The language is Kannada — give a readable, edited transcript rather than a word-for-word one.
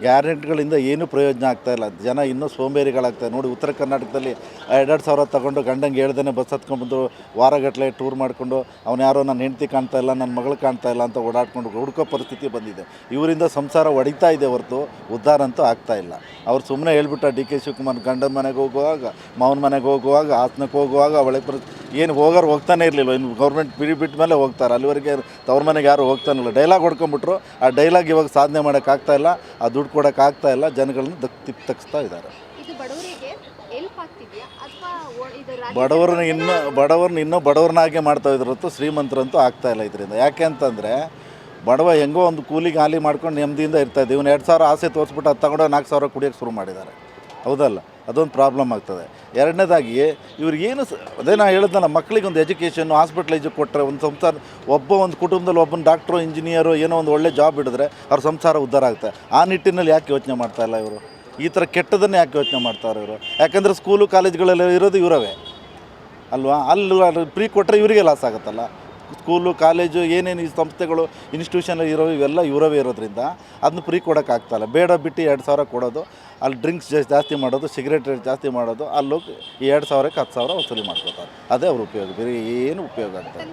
ಗ್ಯಾರಂಟಿಗಳಿಂದ ಏನೂ ಪ್ರಯೋಜನ ಆಗ್ತಾಯಿಲ್ಲ. ಜನ ಇನ್ನೂ ಸೋಂಬೇರಿಗಳಾಗ್ತಾರೆ. ನೋಡಿ, ಉತ್ತರ ಕರ್ನಾಟಕದಲ್ಲಿ 2,000 ತಗೊಂಡು ಗಂಡಂಗೆ ಹೇಳ್ದೇ ಬಸ್ ಹತ್ಕೊಂಡ್ಬಂದು ವಾರಗಟ್ಟಲೆ ಟೂರ್ ಮಾಡಿಕೊಂಡು ಅವ್ನು ಯಾರೋ ನನ್ನ ಹೆಂಡತಿ ಕಾಣ್ತಾ ಇಲ್ಲ, ನನ್ನ ಮಗಳು ಕಾಣ್ತಾ ಇಲ್ಲ ಅಂತ ಓಡಾಡ್ಕೊಂಡು ಹುಡುಕೋ ಪರಿಸ್ಥಿತಿ ಬಂದಿದೆ. ಇವರಿಂದ ಸಂಸಾರ ಹೊಡಿತಾ ಇದೆ ಹೊರತು ಉದ್ಧಾರ ಅಂತೂ ಆಗ್ತಾ ಇಲ್ಲ. ಅವ್ರು ಸುಮ್ಮನೆ ಹೇಳ್ಬಿಟ್ಟ ಡಿ ಕೆ ಶಿವಕುಮಾರ್ ಗಂಡನ ಮನೆಗೆ ಹೋಗುವಾಗ, ಮಾವನ ಮನೆಗೆ ಹೋಗುವಾಗ, ಹಾಸನಕ್ಕೆ ಹೋಗುವಾಗ ಒಳ್ಳೆ ಏನು ಹೋಗ್ತಾನೆ ಇರಲಿಲ್ಲ. ಇನ್ನು ಗೌರ್ಮೆಂಟ್ ಬಿಟ್ಟ ಮೇಲೆ ಹೋಗ್ತಾರೆ. ಅಲ್ಲಿವರೆಗೆ ತವ್ರ ಮನೆಗೆ ಯಾರು ಹೋಗ್ತಾನಿಲ್ಲ. ಡೈಲಾಗ್ ಹೊಡ್ಕೊಂಬಿಟ್ರು. ಆ ಡೈಲಾಗ್ ಇವಾಗ ಸಾಧನೆ ಮಾಡೋಕ್ಕಾಗ್ತಾ ಇಲ್ಲ, ಆ ದುಡ್ಡು ಕೊಡೋಕ್ಕಾಗ್ತಾ ಇಲ್ಲ. ಜನಗಳನ್ನ ತಗ್ಸ್ತಾ ಇದ್ದಾರೆ. ಬಡವ್ರನ್ನ ಇನ್ನೂ ಬಡವ್ರನ್ನಾಗೆ ಮಾಡ್ತಾ ಇದ್ರು ಹೊರತು ಶ್ರೀಮಂತರಂತೂ ಆಗ್ತಾ ಇಲ್ಲ ಇದರಿಂದ. ಯಾಕೆ ಅಂತಂದರೆ ಬಡವ ಹೆಂಗೋ ಒಂದು ಕೂಲಿಗೆ ಹಾಲಿ ಮಾಡ್ಕೊಂಡು ನೆಮ್ಮದಿಯಿಂದ ಇರ್ತಾಯಿದ್ದೆ. ಇವನು 2,000 ಆಸೆ ತೋರಿಸ್ಬಿಟ್ಟು ಅದು ತಗೊಂಡು 4,000 ಕುಡಿಯೋಕ್ಕೆ ಶುರು ಮಾಡಿದ್ದಾರೆ. ಹೌದಲ್ಲ? ಅದೊಂದು ಪ್ರಾಬ್ಲಮ್ ಆಗ್ತದೆ. ಎರಡನೇದಾಗಿ ಇವ್ರಿಗೇನು ಅದೇ ನಾನು ಹೇಳಿದ್ನಲ್ಲ, ಮಕ್ಕಳಿಗೆ ಒಂದು ಎಜುಕೇಷನ್ನು, ಹಾಸ್ಪಿಟ್ಲೈಜ್ ಕೊಟ್ಟರೆ ಒಂದು ಸಂಸಾರ, ಒಂದು ಕುಟುಂಬದಲ್ಲಿ ಒಬ್ಬನ ಡಾಕ್ಟ್ರು, ಇಂಜಿನಿಯರು ಏನೋ ಒಂದು ಒಳ್ಳೆ ಜಾಬ್ ಹಿಡಿದ್ರೆ ಅವ್ರ ಸಂಸಾರ ಉದ್ಧಾರ ಆಗ್ತದೆ. ಆ ನಿಟ್ಟಿನಲ್ಲಿ ಯಾಕೆ ಯೋಚನೆ ಮಾಡ್ತಾಯಿಲ್ಲ ಇವರು? ಈ ಥರ ಕೆಟ್ಟದನ್ನೇ ಯಾಕೆ ಯೋಚನೆ ಮಾಡ್ತಾರೆ ಇವರು? ಯಾಕಂದರೆ ಸ್ಕೂಲು ಕಾಲೇಜ್ಗಳೆಲ್ಲ ಇರೋದು ಇವರವೇ ಅಲ್ವಾ? ಅಲ್ಲಿ ಫ್ರೀ ಕೊಟ್ಟರೆ ಇವರಿಗೆ ಲಾಸ್ ಆಗುತ್ತಲ್ಲ. ಸ್ಕೂಲು ಕಾಲೇಜು ಏನೇನು ಈ ಸಂಸ್ಥೆಗಳು ಇನ್ಸ್ಟಿಟ್ಯೂಷನ್ ಇರೋ ಇವೆಲ್ಲ ಇವರವೇ ಇರೋದ್ರಿಂದ ಅದನ್ನ ಫ್ರೀ ಕೊಡೋಕ್ಕಾಗ್ತಾಯಿಲ್ಲ. ಬೇಡ ಬಿಟ್ಟು 2,000 ಕೊಡೋದು, ಅಲ್ಲಿ ಡ್ರಿಂಕ್ಸ್ ಜಾಸ್ತಿ ಮಾಡೋದು, ಸಿಗರೇಟ್ ರೇಟ್ ಜಾಸ್ತಿ ಮಾಡೋದು, ಅಲ್ಲೋಗಿ ಈ 2,000ಕ್ಕೆ 10,000 ವಸೂಲಿ ಮಾಡ್ಕೋತಾರೆ. ಅದೇ ಅವ್ರ ಉಪಯೋಗ, ಬೇರೆ ಏನು ಉಪಯೋಗ ಆಗ್ತದೆ?